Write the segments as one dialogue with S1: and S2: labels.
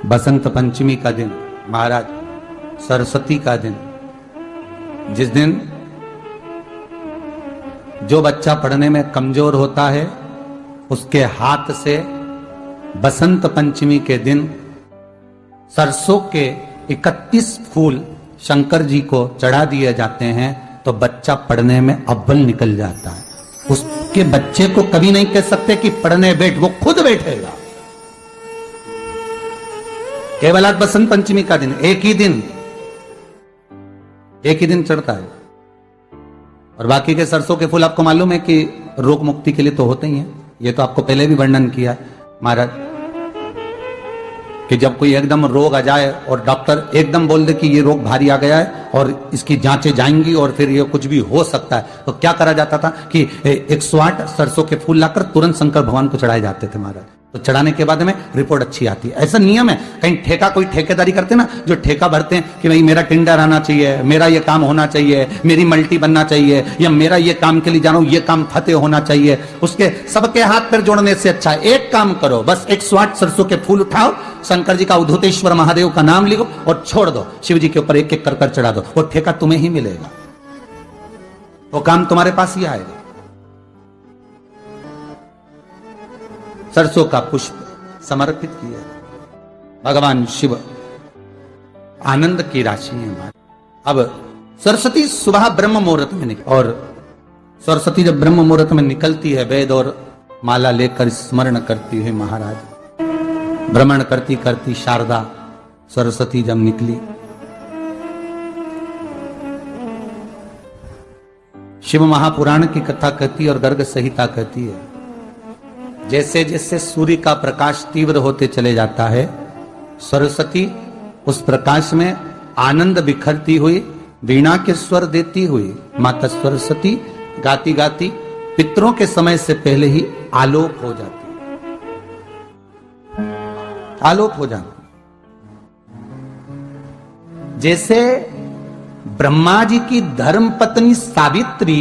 S1: बसंत पंचमी का दिन, महाराज सरस्वती का दिन, जिस दिन जो बच्चा पढ़ने में कमजोर होता है उसके हाथ से बसंत पंचमी के दिन सरसों के 31 फूल शंकर जी को चढ़ा दिए जाते हैं तो बच्चा पढ़ने में अव्वल निकल जाता है। उसके बच्चे को कभी नहीं कह सकते कि पढ़ने बैठ, वो खुद बैठेगा। केवल आज बसंत पंचमी का दिन, एक ही दिन चढ़ता है। और बाकी के सरसों के फूल आपको मालूम है कि रोग मुक्ति के लिए तो होते ही हैं। ये तो आपको पहले भी वर्णन किया महाराज कि जब कोई एकदम रोग आ जाए और डॉक्टर एकदम बोल दे कि ये रोग भारी आ गया है और इसकी जांचें जाएंगी और फिर ये कुछ भी हो सकता है, तो क्या करा जाता था कि 108 सरसों के फूल लाकर तुरंत शंकर भगवान को चढ़ाए जाते थे महाराज। तो चढ़ाने के बाद में रिपोर्ट अच्छी आती है। ऐसा नियम है। कहीं ठेका, कोई ठेकेदारी करते ना, जो ठेका भरते हैं कि भाई मेरा टेंडर आना चाहिए, मेरा ये काम होना चाहिए, मेरी मल्टी बनना चाहिए, या मेरा ये काम के लिए जा रहा हूं, ये काम फतेह होना चाहिए, उसके सबके हाथ पैर जोड़ने से अच्छा एक काम करो, बस 108 सरसों के फूल उठाओ, शंकर जी का उद्धतेश्वर महादेव का नाम लिखो और छोड़ दो, शिव जी के ऊपर एक एक कर चढ़ा दो, वो ठेका तुम्हें ही मिलेगा, वो काम तुम्हारे पास ही आएगा। सरसों का पुष्प समर्पित किया। भगवान शिव आनंद की राशि है हमारी। अब सरस्वती सुबह ब्रह्म मुहूर्त में निकल, और सरस्वती जब ब्रह्म मुहूर्त में निकलती है, वेद और माला लेकर स्मरण करती है महाराज, भ्रमण करती करती शारदा सरस्वती जब निकली, शिव महापुराण की कथा कहती है और गर्ग संहिता कहती है, जैसे जैसे सूर्य का प्रकाश तीव्र होते चले जाता है, सरस्वती उस प्रकाश में आनंद बिखरती हुई, वीणा के स्वर देती हुई माता सरस्वती गाती गाती पितरों के समय से पहले ही आलोक हो जाती, आलोक हो जाती। जैसे ब्रह्मा जी की धर्म पत्नी सावित्री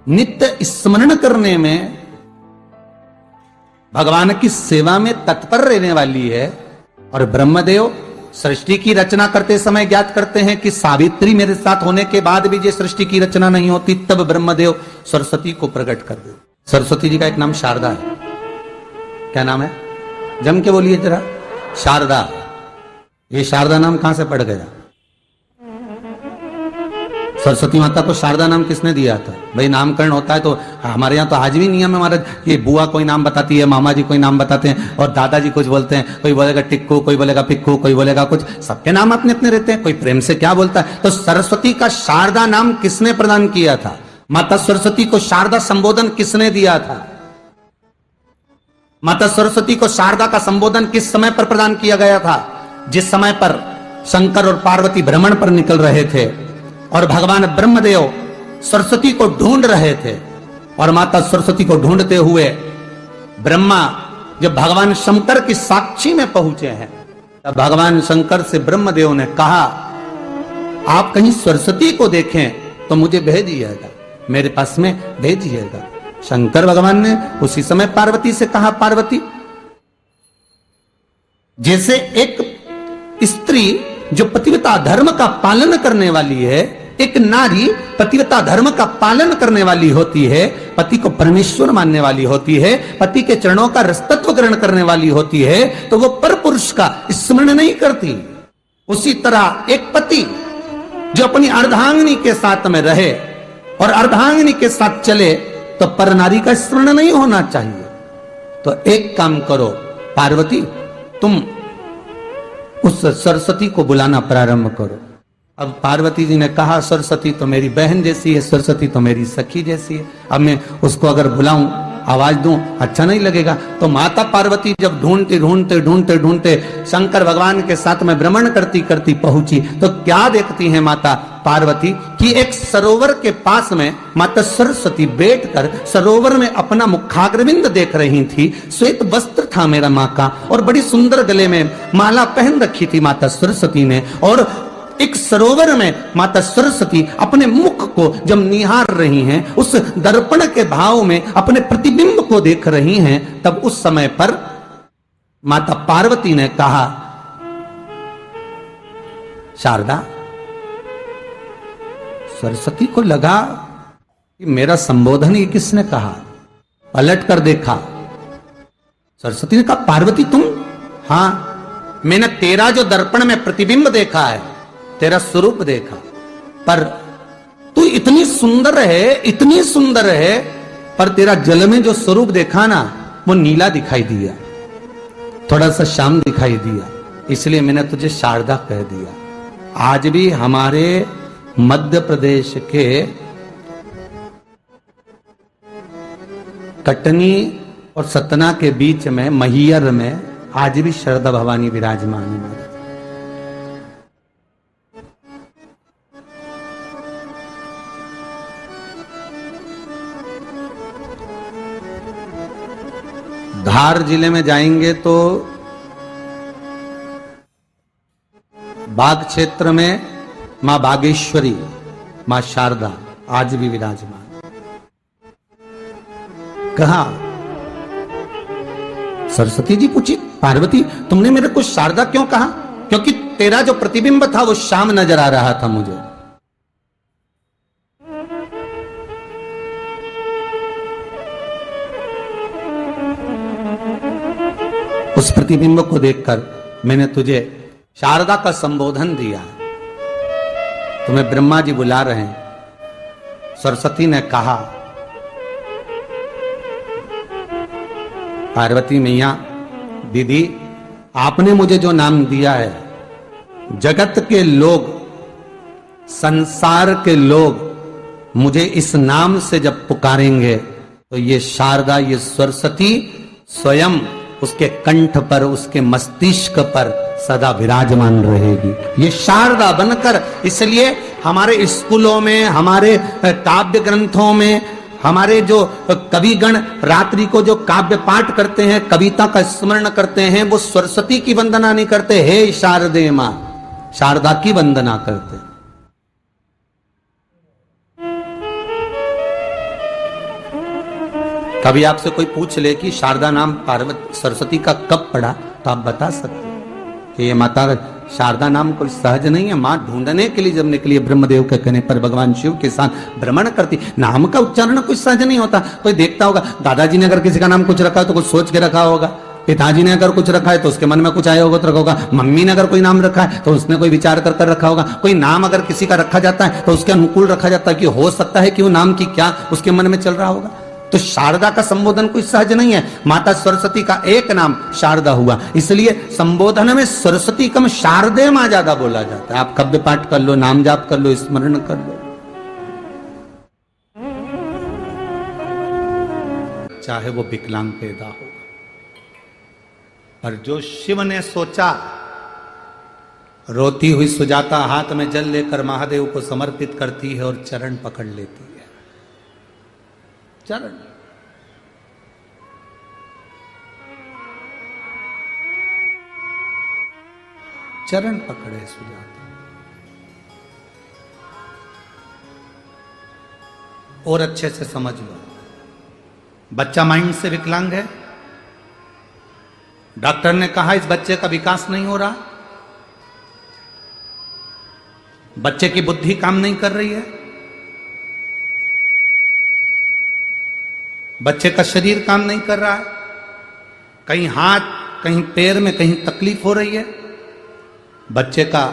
S1: नित्य स्मरण करने में, भगवान की सेवा में तत्पर रहने वाली है, और ब्रह्मदेव सृष्टि की रचना करते समय ज्ञात करते हैं कि सावित्री मेरे साथ होने के बाद भी ये सृष्टि की रचना नहीं होती, तब ब्रह्मदेव सरस्वती को प्रकट कर दे। सरस्वती जी का एक नाम शारदा है। क्या नाम है? जम के बोलिए जरा। शारदा। ये शारदा नाम कहां से पड़ गया? सरस्वती माता को शारदा नाम किसने दिया था? भाई नामकरण होता है तो हमारे यहाँ तो आज भी नियम है हमारा, ये बुआ कोई नाम बताती है, मामा जी कोई नाम बताते हैं और दादाजी कुछ बोलते हैं, कोई बोलेगा टिक्कू, कोई बोलेगा पिक्कू, कोई बोलेगा कुछ, सबके नाम अपने अपने रहते हैं, कोई प्रेम से क्या बोलता है। तो सरस्वती का शारदा नाम किसने प्रदान किया था? माता सरस्वती को शारदा संबोधन किसने दिया था? माता सरस्वती को शारदा का संबोधन किस समय पर प्रदान किया गया था? जिस समय पर शंकर और पार्वती भ्रमण पर निकल रहे थे और भगवान ब्रह्मदेव सरस्वती को ढूंढ रहे थे, और माता सरस्वती को ढूंढते हुए ब्रह्मा जब भगवान शंकर की साक्षी में पहुंचे हैं, तब भगवान शंकर से ब्रह्मदेव ने कहा, आप कहीं सरस्वती को देखें तो मुझे भेजिएगा, मेरे पास में भेजिएगा। शंकर भगवान ने उसी समय पार्वती से कहा, पार्वती, जैसे एक स्त्री जो पतिव्रता धर्म का पालन करने वाली है, एक नारी पतिव्रता धर्म का पालन करने वाली होती है, पति को परमेश्वर मानने वाली होती है, पति के चरणों का रसतत्व ग्रहण करने वाली होती है, तो वो पर पुरुष का स्मरण नहीं करती। उसी तरह एक पति जो अपनी अर्धांगिनी के साथ में रहे और अर्धांगिनी के साथ चले, तो पर नारी का स्मरण नहीं होना चाहिए। तो एक काम करो पार्वती, तुम उस सरस्वती को बुलाना प्रारंभ करो। अब पार्वती जी ने कहा, सरस्वती तो मेरी बहन जैसी है, सरस्वती तो मेरी सखी जैसी है, अब मैं उसको अगर बुलाऊं, आवाज दूं, अच्छा नहीं लगेगा। तो माता पार्वती जब ढूंढते ढूंढते ढूंढते ढूंढते शंकर भगवान के साथ में भ्रमण करती करती पहुंची, तो क्या देखती है माता पार्वती कि एक सरोवर के पास में माता सरस्वती बैठकर सरोवर में अपना मुखाग्रविंद देख रही थी। श्वेत वस्त्र था मेरा माँ का, और बड़ी सुंदर गले में माला पहन रखी थी माता सरस्वती ने, और एक सरोवर में माता सरस्वती अपने मुख को जब निहार रही हैं, उस दर्पण के भाव में अपने प्रतिबिंब को देख रही हैं, तब उस समय पर माता पार्वती ने कहा, शारदा, सरस्वती को लगा कि मेरा संबोधन ये किसने कहा। पलट कर देखा, सरस्वती ने कहा, पार्वती तुम? हां, मैंने तेरा जो दर्पण में प्रतिबिंब देखा है, तेरा स्वरूप देखा, पर तू इतनी सुंदर है, इतनी सुंदर है, पर तेरा जल में जो स्वरूप देखा ना, वो नीला दिखाई दिया, थोड़ा सा श्याम दिखाई दिया, इसलिए मैंने तुझे शारदा कह दिया। आज भी हमारे मध्य प्रदेश के कटनी और सतना के बीच में मैहर में आज भी शारदा भवानी विराजमान है। धार जिले में जाएंगे तो बाग क्षेत्र में मां बागेश्वरी, मां शारदा आज भी विराजमान। कहा, सरस्वती जी पूछी, पार्वती तुमने मेरे को शारदा क्यों कहा? क्योंकि तेरा जो प्रतिबिंब था वो श्याम नजर आ रहा था मुझे। उस प्रतिबिंब को देखकर मैंने तुझे शारदा का संबोधन दिया। तुम्हें ब्रह्मा जी बुला रहे हैं। सरस्वती ने कहा, पार्वती मैया, दीदी, आपने मुझे जो नाम दिया है, जगत के लोग, संसार के लोग मुझे इस नाम से जब पुकारेंगे तो ये शारदा, ये सरस्वती स्वयं उसके कंठ पर, उसके मस्तिष्क पर सदा विराजमान रहेगी, ये शारदा बनकर। इसलिए हमारे स्कूलों में, हमारे काव्य ग्रंथों में, हमारे जो कविगण रात्रि को जो काव्य पाठ करते हैं, कविता का स्मरण करते हैं, वो सरस्वती की वंदना नहीं करते, हे शारदे मां, शारदा की वंदना करते। कभी आपसे कोई पूछ ले कि शारदा नाम पार्वती सरस्वती का कब पड़ा, तो आप बता सकते कि ये माता शारदा नाम कोई सहज नहीं है। मां ढूंढने के लिए जब निकली, ब्रह्मदेव के कहने पर भगवान शिव के साथ भ्रमण करती। नाम का उच्चारण कोई सहज नहीं होता। कोई देखता होगा, दादाजी ने अगर किसी का नाम कुछ रखा है तो कुछ सोच के रखा होगा, पिताजी ने अगर कुछ रखा है तो उसके मन में कुछ आया होगा तो रखा होगा, मम्मी ने अगर कोई नाम रखा है तो उसने कोई विचार कर कर रखा होगा। कोई नाम अगर किसी का रखा जाता है तो उसके अनुकूल रखा जाता है कि हो सकता है कि वो नाम की क्या उसके मन में चल रहा होगा। तो शारदा का संबोधन कोई सहज नहीं है। माता सरस्वती का एक नाम शारदा हुआ, इसलिए संबोधन में सरस्वती कम शारदे मां ज्यादा बोला जाता है। आप काव्य पाठ कर लो, नाम जाप कर लो, स्मरण कर लो, चाहे वो विकलांग पैदा हो। पर जो शिव ने सोचा, रोती हुई सुजाता हाथ में जल लेकर महादेव को समर्पित करती है और चरण पकड़ लेती है। चरण, चरण पकड़े सुजाता। और अच्छे से समझ लो, बच्चा माइंड से विकलांग है। डॉक्टर ने कहा इस बच्चे का विकास नहीं हो रहा, बच्चे की बुद्धि काम नहीं कर रही है, बच्चे का शरीर काम नहीं कर रहा है, कहीं हाथ, कहीं पैर में कहीं तकलीफ हो रही है, बच्चे का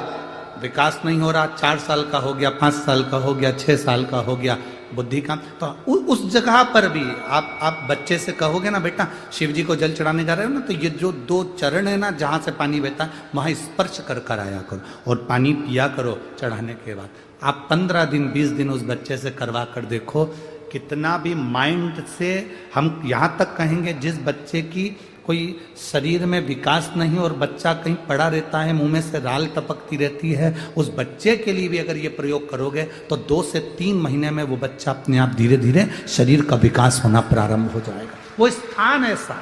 S1: विकास नहीं हो रहा। 4 साल का हो गया, 5 साल का हो गया, 6 साल का हो गया, बुद्धि काम। तो उस जगह पर भी आप बच्चे से कहोगे ना, बेटा शिव जी को जल चढ़ाने जा रहे हो ना, तो ये जो 2 चरण है ना जहां से पानी बहता है, वहां स्पर्श कर कर आया करो और पानी पिया करो चढ़ाने के बाद। आप 15 दिन 20 दिन उस बच्चे से करवा कर देखो, कितना भी माइंड से हम यहां तक कहेंगे, जिस बच्चे की कोई शरीर में विकास नहीं और बच्चा कहीं पड़ा रहता है, मुंह में से राल टपकती रहती है, उस बच्चे के लिए भी अगर ये प्रयोग करोगे तो 2 से 3 महीने में वो बच्चा अपने आप धीरे धीरे शरीर का विकास होना प्रारंभ हो जाएगा। वो स्थान ऐसा,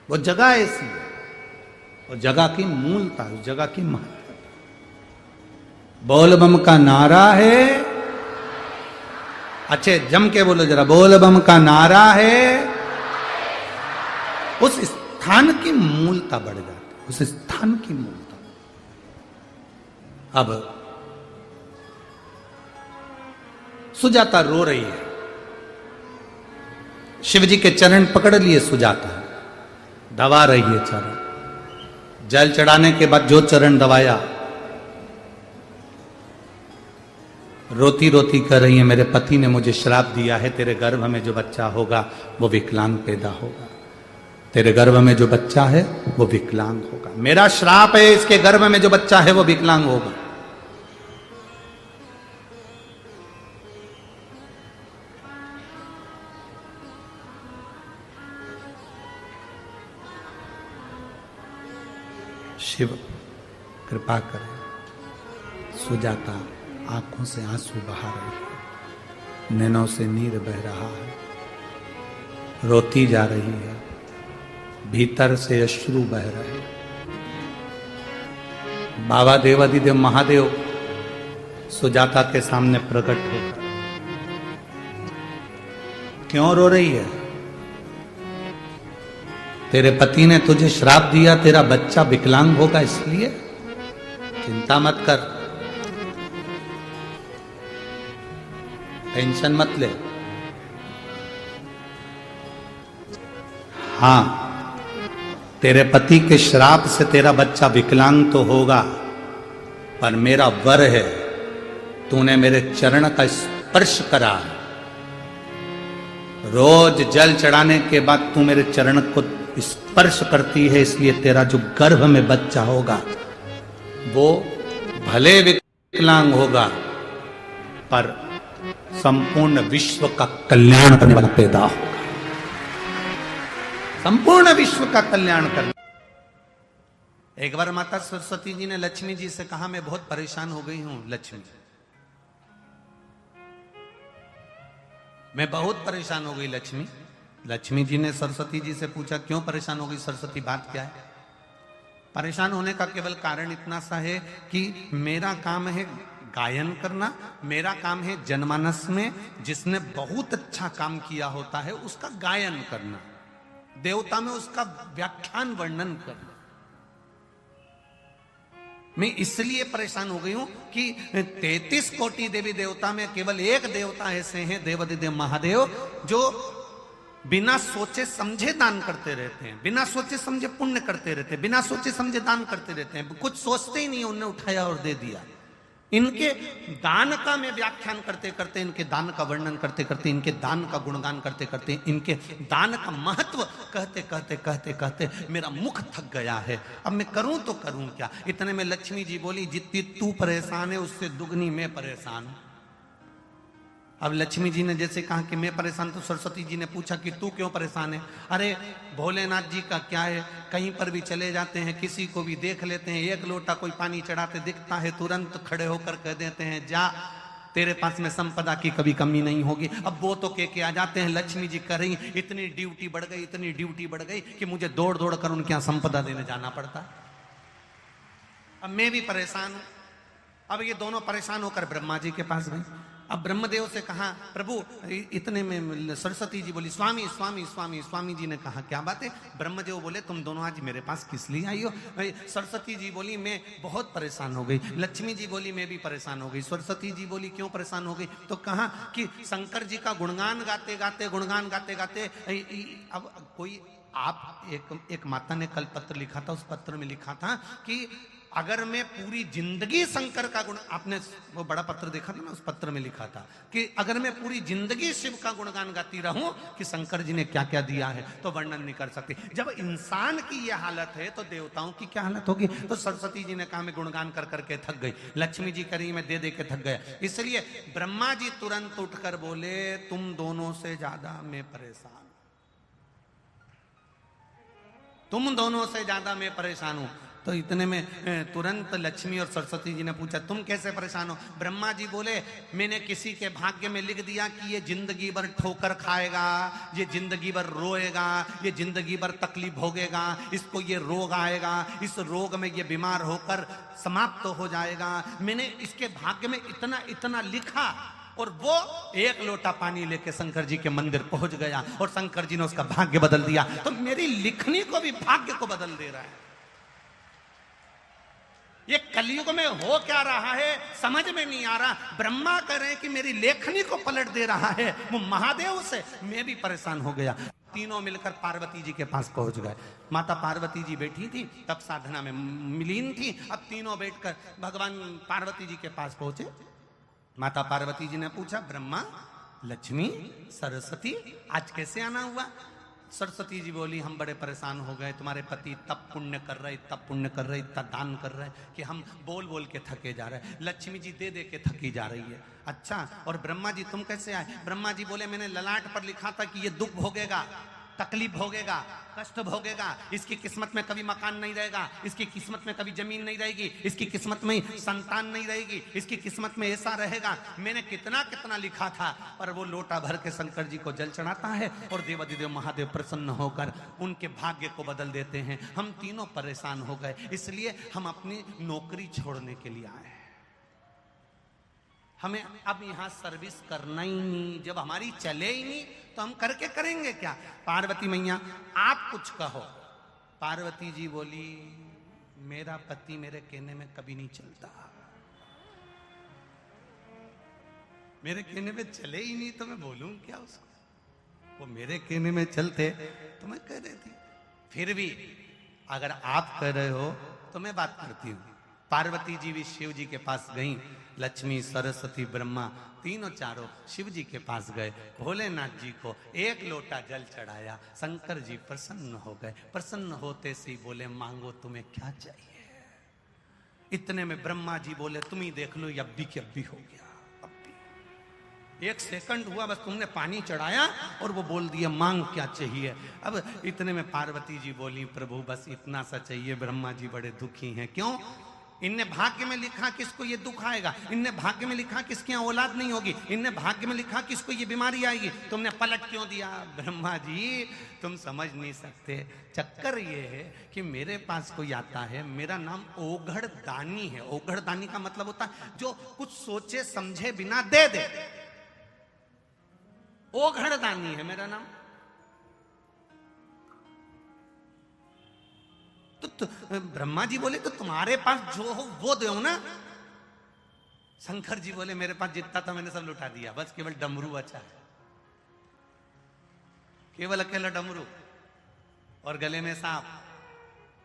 S1: वो जगह ऐसी है, वो जगह की मूलता, उस जगह की महत्ता। बोल बम का नारा है, अच्छे जम के बोलो जरा, बोल बम का नारा है। स्थान की मूलता बढ़ जाती है, उस स्थान की मूलता। अब सुजाता रो रही है, शिव जी के चरण पकड़ लिए सुजाता, दबा रही है चरण। जल चढ़ाने के बाद जो चरण दबाया, रोती रोती कह रही है, मेरे पति ने मुझे श्राप दिया है, तेरे गर्भ में जो बच्चा होगा वो विकलांग पैदा होगा, तेरे गर्भ में जो बच्चा है वो विकलांग होगा, मेरा श्राप है, इसके गर्भ में जो बच्चा है वो विकलांग होगा। शिव कृपा करें। सुजाता आंखों से आंसू बहा रही है, नैनों से नीर बह रहा है, रोती जा रही है, भीतर से अश्रु बह रहे। बाबा देवादिदेव महादेव सुजाता के सामने प्रकट होकर, क्यों रो रही है? तेरे पति ने तुझे श्राप दिया, तेरा बच्चा विकलांग होगा, इसलिए चिंता मत कर, टेंशन मत ले। हां, तेरे पति के श्राप से तेरा बच्चा विकलांग तो होगा, पर मेरा वर है, तूने मेरे चरण का स्पर्श करा, रोज जल चढ़ाने के बाद तू मेरे चरण को स्पर्श करती है, इसलिए तेरा जो गर्भ में बच्चा होगा वो भले विकलांग होगा, पर संपूर्ण विश्व का कल्याण करने वाला पैदा होगा, संपूर्ण विश्व का कल्याण करने। एक बार माता सरस्वती जी ने लक्ष्मी जी से कहा, मैं बहुत परेशान हो गई हूं लक्ष्मी, मैं बहुत परेशान हो गई लक्ष्मी। लक्ष्मी जी ने सरस्वती जी से पूछा, क्यों परेशान हो गई सरस्वती, बात क्या है? परेशान होने का केवल कारण इतना सा है कि मेरा काम है गायन करना, मेरा काम है जनमानस में जिसने बहुत अच्छा काम किया होता है उसका गायन करना, देवता में उसका व्याख्यान वर्णन करना। मैं इसलिए परेशान हो गई हूं कि 33 कोटि देवी देवता में केवल एक देवता ऐसे हैं, देवादिदेव महादेव, जो बिना सोचे समझे दान करते रहते हैं, बिना सोचे समझे पुण्य करते रहते हैं, बिना सोचे समझे दान करते रहते हैं, कुछ सोचते ही नहीं, उन्होंने उठाया और दे दिया। इनके दान का मैं व्याख्यान करते करते, इनके दान का वर्णन करते करते, इनके दान का गुणगान करते करते, इनके दान का महत्व कहते कहते कहते कहते मेरा मुख थक गया है। अब मैं करूं तो करूं क्या? इतने में लक्ष्मी जी बोली, जितनी तू परेशान है उससे दुगनी मैं परेशान हूं। अब लक्ष्मी जी ने जैसे कहा कि मैं परेशान, तो सरस्वती जी ने पूछा कि तू क्यों परेशान है? अरे भोलेनाथ जी का क्या है, कहीं पर भी चले जाते हैं, किसी को भी देख लेते हैं, एक लोटा कोई पानी चढ़ाते दिखता है, तुरंत खड़े होकर कह देते हैं, जा तेरे पास में संपदा की कभी कमी नहीं होगी। अब वो तो कह के आ जाते हैं, लक्ष्मी जी कर रही, इतनी ड्यूटी बढ़ गई, इतनी ड्यूटी बढ़ गई कि मुझे दौड़ दौड़ कर उनके यहाँ संपदा देने जाना पड़ता। अब मैं भी परेशान हूं। अब ये दोनों परेशान होकर ब्रह्मा जी के पास गए। अब ब्रह्मदेव से कहा, प्रभु, इतने में सरस्वती जी बोली, स्वामी स्वामी स्वामी। स्वामी जी ने कहा, क्या बात है? ब्रह्मदेव बोले, तुम दोनों आज मेरे पास किस लिए आई हो? सरस्वती जी बोली, मैं बहुत परेशान हो गई। लक्ष्मी जी बोली, मैं भी परेशान हो गई। सरस्वती जी बोली, क्यों परेशान हो गई? तो कहा कि शंकर जी का गुणगान गाते गाते, गुणगान गाते गाते, अब कोई आप एक माता ने कल पत्र लिखा था, उस पत्र में लिखा था कि अगर मैं पूरी जिंदगी शंकर का गुण, आपने वो बड़ा पत्र देखा था ना, उस पत्र में लिखा था कि अगर मैं पूरी जिंदगी शिव का गुणगान गाती रहूं कि शंकर जी ने क्या क्या दिया है, तो वर्णन नहीं कर सकती। जब इंसान की ये हालत है तो देवताओं की क्या हालत होगी? तो सरस्वती जी ने कहा, मैं गुणगान कर करके थक गई। लक्ष्मी जी करी, मैं दे दे के थक गया। इसलिए ब्रह्मा जी तुरंत उठकर बोले, तुम दोनों से ज्यादा मैं परेशान, तुम दोनों से ज्यादा मैं परेशान हूं। तो इतने में तुरंत लक्ष्मी और सरस्वती जी ने पूछा, तुम कैसे परेशान हो? ब्रह्मा जी बोले, मैंने किसी के भाग्य में लिख दिया कि ये जिंदगी भर ठोकर खाएगा, ये जिंदगी भर रोएगा, ये जिंदगी भर तकलीफ भोगेगा, इसको ये रोग आएगा, इस रोग में ये बीमार होकर समाप्त हो जाएगा। मैंने इसके भाग्य में इतना इतना लिखा, और वो एक लोटा पानी लेके शंकर जी के मंदिर पहुंच गया और शंकर जी ने उसका भाग्य बदल दिया। तो मेरी लिखनी को भी भाग्य को बदल दे रहा है। ये कलयुग में हो क्या रहा है समझ में नहीं आ रहा। ब्रह्मा कह रहे हैं कि मेरी लेखनी को पलट दे रहा है, वो महादेव से मैं भी परेशान हो गया। तीनों मिलकर पार्वती जी के पास पहुंच गए। माता पार्वती जी बैठी थी, तब साधना में मिलीन थी। अब तीनों बैठकर भगवान पार्वती जी के पास पहुंचे। माता पार्वती जी ने पूछा, ब्रह्मा, लक्ष्मी, सरस्वती, आज कैसे आना हुआ? सरस्वती जी बोली, हम बड़े परेशान हो गए, तुम्हारे पति तब पुण्य कर रहे, तब पुण्य कर रहे, इतना दान कर रहे कि हम बोल बोल के थके जा रहे। लक्ष्मी जी दे दे के थकी जा रही है। अच्छा, और ब्रह्मा जी तुम कैसे आए? ब्रह्मा जी बोले, मैंने ललाट पर लिखा था कि ये दुख भोगेगा, तकलीफ भोगेगा, कष्ट भोगेगा, इसकी किस्मत में कभी मकान नहीं रहेगा, इसकी किस्मत में कभी जमीन नहीं रहेगी, इसकी किस्मत में संतान नहीं रहेगी, इसकी किस्मत में ऐसा रहेगा। मैंने कितना कितना लिखा था। पर वो लोटा भर के शंकर जी को जल चढ़ाता है और देवाधिदेव महादेव प्रसन्न होकर उनके भाग्य को बदल देते हैं। हम तीनों परेशान हो गए, इसलिए हम अपनी नौकरी छोड़ने के लिए आए। हमें अब यहां सर्विस करना ही नहीं, जब हमारी चले ही नहीं तो हम करके करेंगे क्या? पार्वती मैया आप कुछ कहो। पार्वती जी बोली, मेरा पति मेरे कहने में कभी नहीं चलता, मेरे कहने में चले ही नहीं तो मैं बोलूं क्या उसको? वो मेरे कहने में चलते तो मैं कह देती। फिर भी अगर आप कह रहे हो तो मैं बात करती हूं। पार्वती जी भी शिव जी के पास गईं। लक्ष्मी, सरस्वती, ब्रह्मा तीनों चारों शिव जी के पास गए। भोलेनाथ जी को एक लोटा जल चढ़ाया। शंकर जी प्रसन्न हो गए। प्रसन्न होते से बोले, मांगो तुम्हें क्या चाहिए? इतने में ब्रह्मा जी बोले, तुम ही देख लो, अब भी के अब भी हो गया। अब भी 1 सेकंड हुआ बस, तुमने पानी चढ़ाया और वो बोल दिया, मांग क्या चाहिए? अब इतने में पार्वती जी बोली, प्रभु बस इतना सा चाहिए। ब्रह्मा जी बड़े दुखी हैं। क्यों? इनने भाग्य में लिखा कि इसको ये दुख आएगा, इनने भाग्य में लिखा कि इसकी औलाद नहीं होगी, इनने भाग्य में लिखा कि इसको ये बीमारी आएगी, तुमने पलट क्यों दिया? ब्रह्मा जी तुम समझ नहीं सकते। चक्कर ये है कि मेरे पास कोई आता है, मेरा नाम ओघड़ दानी है। ओघड़ दानी का मतलब होता है जो कुछ सोचे समझे बिना दे दे। ओघड़ दानी है मेरा नाम। तो ब्रह्मा जी बोले, तो तुम्हारे पास जो हो वो दो ना। शंकर जी बोले, मेरे पास जितना था मैंने सब लुटा दिया, बस केवल डमरू बचा है, केवल अकेला डमरू और गले में सांप,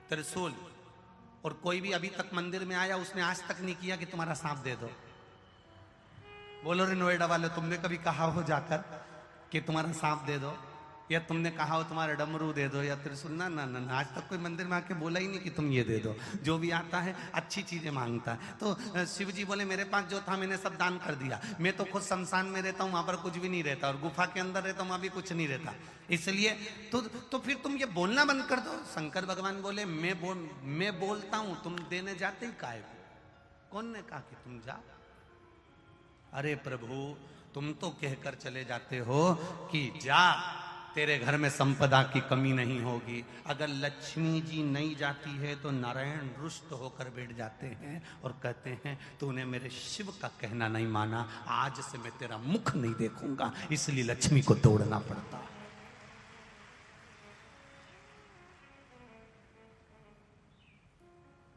S1: त्रिशूल। और कोई भी अभी तक मंदिर में आया उसने आज तक नहीं किया कि तुम्हारा सांप दे दो। बोलो रे नोएडा वाले, तुमने कभी कहा हो जाकर कि तुम्हारा सांप दे दो, या तुमने कहा हो तुम्हारा डमरू दे दो या त्रिशूल? ना ना ना, आज तक कोई मंदिर में आके बोला ही नहीं कि तुम ये दे दो। जो भी आता है अच्छी चीजें मांगता है। तो शिव जी बोले, मेरे पास जो था मैंने सब दान कर दिया। मैं तो खुद शमशान में रहता हूँ, वहां पर कुछ भी नहीं रहता, और गुफा के अंदर रहता हूँ, वहां भी कुछ नहीं रहता। इसलिए तो फिर तुम ये बोलना बंद कर दो। शंकर भगवान बोले, मैं बोलता हूँ, तुम देने जाते ही काहे को? कौन ने कहा कि तुम जाओ? अरे प्रभु, तुम तो कहकर चले जाते हो कि जा, तेरे घर में संपदा की कमी नहीं होगी। अगर लक्ष्मी जी नहीं जाती है तो नारायण रुष्ट होकर बैठ जाते हैं और कहते हैं, तूने मेरे शिव का कहना नहीं माना, आज से मैं तेरा मुख नहीं देखूंगा। इसलिए लक्ष्मी को दौड़ना पड़ता है।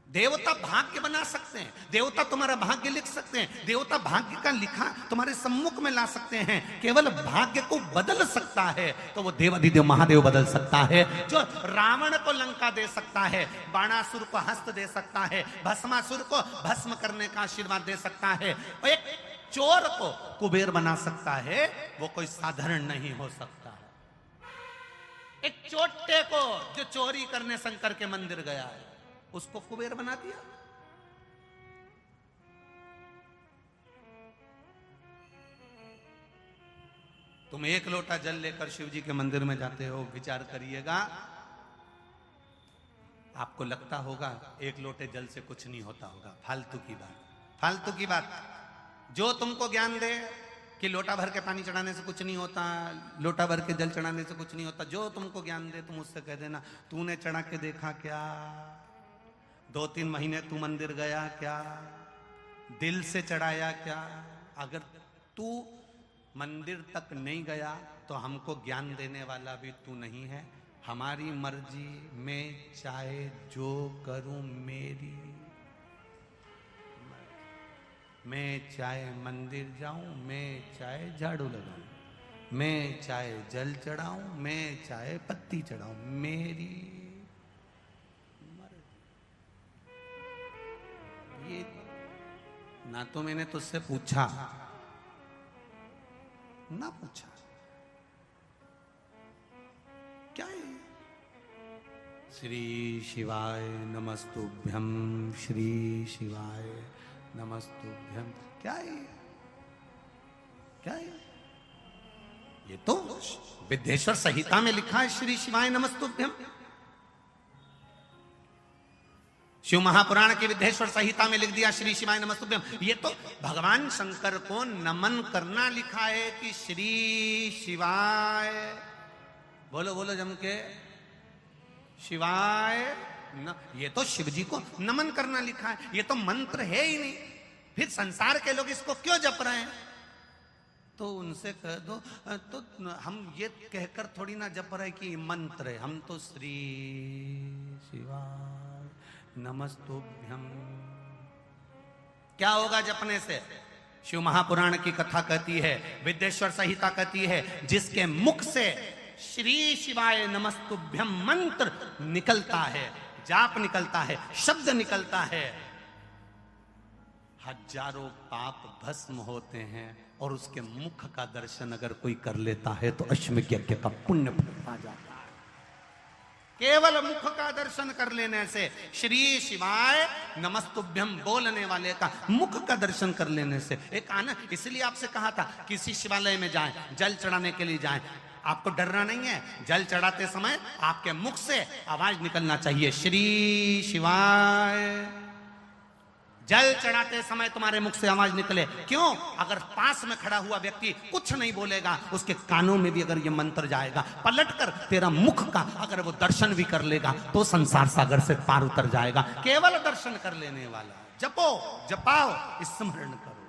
S1: देवता भाग्य बना सकते हैं, देवता तुम्हारा भाग्य लिख सकते हैं, देवता भाग्य का लिखा तुम्हारे सम्मुख में ला सकते हैं। केवल भाग्य को बदल सकता है तो वो देवाधिदेव महादेव बदल सकता है। जो रावण को लंका दे सकता है, बाणासुर को हस्त दे सकता है, भस्मासुर को भस्म करने का आशीर्वाद दे सकता है, और एक चोर को कुबेर बना सकता है, वो कोई साधारण नहीं हो सकता है। एक चोटे को जो चोरी करने शंकर के मंदिर गया है, उसको कुबेर बना दिया। तुम एक लोटा जल लेकर शिव जी के मंदिर में जाते हो, विचार करिएगा, आपको लगता होगा एक लोटे जल से कुछ नहीं होता होगा। फालतू की बात, फालतू की बात। जो तुमको ज्ञान दे कि लोटा भर के पानी चढ़ाने से कुछ नहीं होता, लोटा भर के जल चढ़ाने से कुछ नहीं होता, जो तुमको ज्ञान दे तुम उससे कह देना, तूने चढ़ा के देखा क्या? 2-3 महीने तू मंदिर गया क्या? दिल से चढ़ाया क्या? अगर तू मंदिर तक नहीं गया तो हमको ज्ञान देने वाला भी तू नहीं है। हमारी मर्जी, मैं चाहे जो करूं मेरी, मैं चाहे मंदिर जाऊं, मैं चाहे झाड़ू लगाऊं, मैं चाहे जल चढ़ाऊं, मैं चाहे पत्ती चढ़ाऊं, मेरी मर्जी। ये ना तो मैंने तुझसे पूछा ना पूछा, क्या है? श्री शिवाय नमस्तुभ्यम, श्री शिवाय नमस्तुभ्यम, क्या है? क्या है? ये तो विद्येश्वर संहिता में लिखा है, श्री शिवाय नमस्तुभ्यम। शिव महापुराण की विद्येश्वर संहिता में लिख दिया श्री शिवाय नमस्तुभ्यम। ये तो भगवान शंकर को नमन करना लिखा है कि श्री शिवाय, बोलो बोलो जम के, शिवाय न, ये तो शिव जी को नमन करना लिखा है, ये तो मंत्र है ही नहीं। फिर संसार के लोग इसको क्यों जप रहे हैं? तो उनसे कह दो, तो हम ये कहकर थोड़ी ना जप रहे कि मंत्र है, हम तो श्री शिवाय नमस्तुभ्यम। क्या होगा जपने से? शिव महापुराण की कथा कहती है, विद्येश्वर संहिता कहती है, जिसके मुख से श्री शिवाय नमस्तुभ्यम मंत्र निकलता है, जाप निकलता है, शब्द निकलता है, हजारों पाप भस्म होते हैं। और उसके मुख का दर्शन अगर कोई कर लेता है तो अश्वमेध यज्ञ का पुण्य आ जाता है। केवल मुख का दर्शन कर लेने से, श्री शिवाय नमस्तुभ्यम बोलने वाले का मुख का दर्शन कर लेने से एक आना। इसलिए आपसे कहा था किसी शिवालय में जाएं, जल चढ़ाने के लिए जाएं, आपको डरना नहीं है। जल चढ़ाते समय आपके मुख से आवाज निकलना चाहिए, श्री शिवाय। जल चढ़ाते समय तुम्हारे मुख से आवाज निकले। क्यों? अगर पास में खड़ा हुआ व्यक्ति कुछ नहीं बोलेगा, उसके कानों में भी अगर ये मंत्र जाएगा, पलटकर तेरा मुख का अगर वो दर्शन भी कर लेगा तो संसार सागर से पार उतर जाएगा। केवल दर्शन कर लेने वाला। जपो, जपाओ, स्मरण करो।